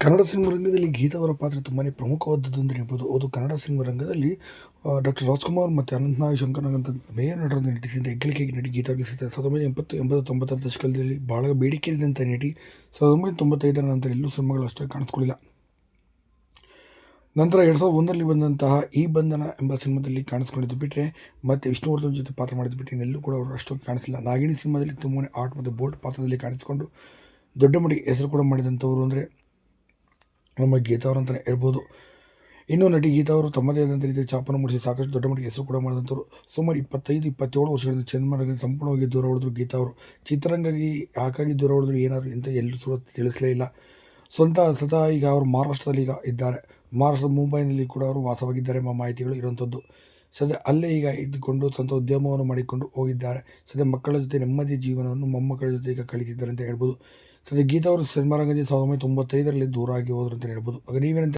Kannada cinema ರಂಗದಲ್ಲಿ ಗೀತಾ ಅವರ ಪಾತ್ರ ತುಂಬಾ ಪ್ರಮುಖವಾದದ್ದು ಅಂತ ಹೇಳ್ಬೋದು. ಹೌದು, ಕನ್ನಡ ಸಿನಿಮಾ ರಂಗದಲ್ಲಿ ಡಾಕ್ಟರ್ ರಾಜ್‌ಕುಮಾರ್ ಮತ್ತು ಅನಂತನಾಗ್, ಶಂಕರ್ನಾಗ್ ಮೇಯರ್ ನಟರನ್ನು ನಟಿಸಿದ ಹೆಗ್ಗಳಿಕೆಗೆ ನಟಿ ಗೀತಾ ಅವರಿಗೆ ಸಿಗ್ತದೆ. 1980, 80, 90ರ ದಶಕದಲ್ಲಿ ಬಹಳ ಬೇಡಿಕೆ ಇದ್ದಂಥ ನಟಿ. 1995ರ ನಂತರ ಎಲ್ಲೂ ಸಿನಿಮಾಗಳು ಅಷ್ಟಾಗಿ ಕಾಣಿಸ್ಕೊಳ್ಳಿಲ್ಲ. ನಂತರ 2001ರಲ್ಲಿ ಬಂದಂತಹ ಈ ಬಂಧನ ಎಂಬ ಸಿನಿಮಾದಲ್ಲಿ ಕಾಣಿಸ್ಕೊಂಡಿದ್ದು ಬಿಟ್ಟರೆ, ಮತ್ತೆ ವಿಷ್ಣುವರ್ಧನ್ ಜೊತೆ ಪಾತ್ರ ಮಾಡಿದ್ದು ಬಿಟ್ಟರೆ ಇನ್ನೆಲ್ಲೂ ಕೂಡ ಅವರು ಅಷ್ಟೊಂದು ಕಾಣಿಸಿಲ್ಲ. ನಾಗಿಣಿ ಸಿನಿಮಾದಲ್ಲಿ ತುಂಬಾ ಆರ್ಟ್ ಮತ್ತು ಬೋಲ್ಡ್ ಪಾತ್ರದಲ್ಲಿ ಕಾಣಿಸಿಕೊಂಡು ದೊಡ್ಡ ಮಟ್ಟಿಗೆ ಹೆಸರು ಕೂಡ ಮಾಡಿದಂಥವ್ರು ಅಂದರೆ ನಮ್ಮ ಗೀತಾ ಅವರು ಅಂತಲೇ ಹೇಳ್ಬೋದು. ಇನ್ನೂ ನಟಿ ಗೀತಾ ಅವರು ತಮ್ಮದೇ ಆದಂಥ ರೀತಿಯ ಛಾಪನ್ನು ಮೂಡಿಸಿ ಸಾಕಷ್ಟು ದೊಡ್ಡ ಮಟ್ಟಿಗೆ ಹೆಸರು ಕೂಡ ಮಾಡಿದಂಥವ್ರು. ಸುಮಾರು 25-27 ವರ್ಷಗಳಿಂದ ಸಿನಿಮಾರಂಗದಿಂದ ಸಂಪೂರ್ಣವಾಗಿ ದೂರ ಉಳಿದ್ರು ಗೀತಾ ಅವರು. ಚಿತ್ರರಂಗಾಗಿ ಯಾಕಾಗಿ ದೂರ ಉಳಿದ್ರು ಏನಾದ್ರು ಅಂತ ಎಲ್ಲೂ ಕೂಡ ತಿಳಿಸಲೇ ಇಲ್ಲ. ಸ್ವತಃ ಈಗ ಅವರು ಮಹಾರಾಷ್ಟ್ರದಲ್ಲಿ ಈಗ ಇದ್ದಾರೆ. ಮಹಾರಾಷ್ಟ್ರದ ಮುಂಬೈನಲ್ಲಿ ಕೂಡ ಅವರು ವಾಸವಾಗಿದ್ದಾರೆ ಎಂಬ ಮಾಹಿತಿಗಳು ಇರುವಂಥದ್ದು. ಸದ್ಯ ಅಲ್ಲೇ ಈಗ ಇದ್ದುಕೊಂಡು ಸ್ವಂತ ಉದ್ಯಮವನ್ನು ಮಾಡಿಕೊಂಡು ಹೋಗಿದ್ದಾರೆ. ಸದ್ಯ ಮಕ್ಕಳ ಜೊತೆ ನೆಮ್ಮದಿಯ ಜೀವನವನ್ನು ಮೊಮ್ಮಕ್ಕಳ ಜೊತೆ ಈಗ ಕಳೀತಿದ್ದಾರೆ ಅಂತ ಹೇಳ್ಬೋದು. ಸದ್ಯ ಗೀತಾ ಅವರು ಸಿನಿಮಾ ರಂಗದಿಂದ 1995ರಲ್ಲಿ ದೂರ ಆಗಿ ಹೋದ್ರು ಅಂತ ಹೇಳ್ಬೋದು. ಆಗ ನೀವೇನಂತ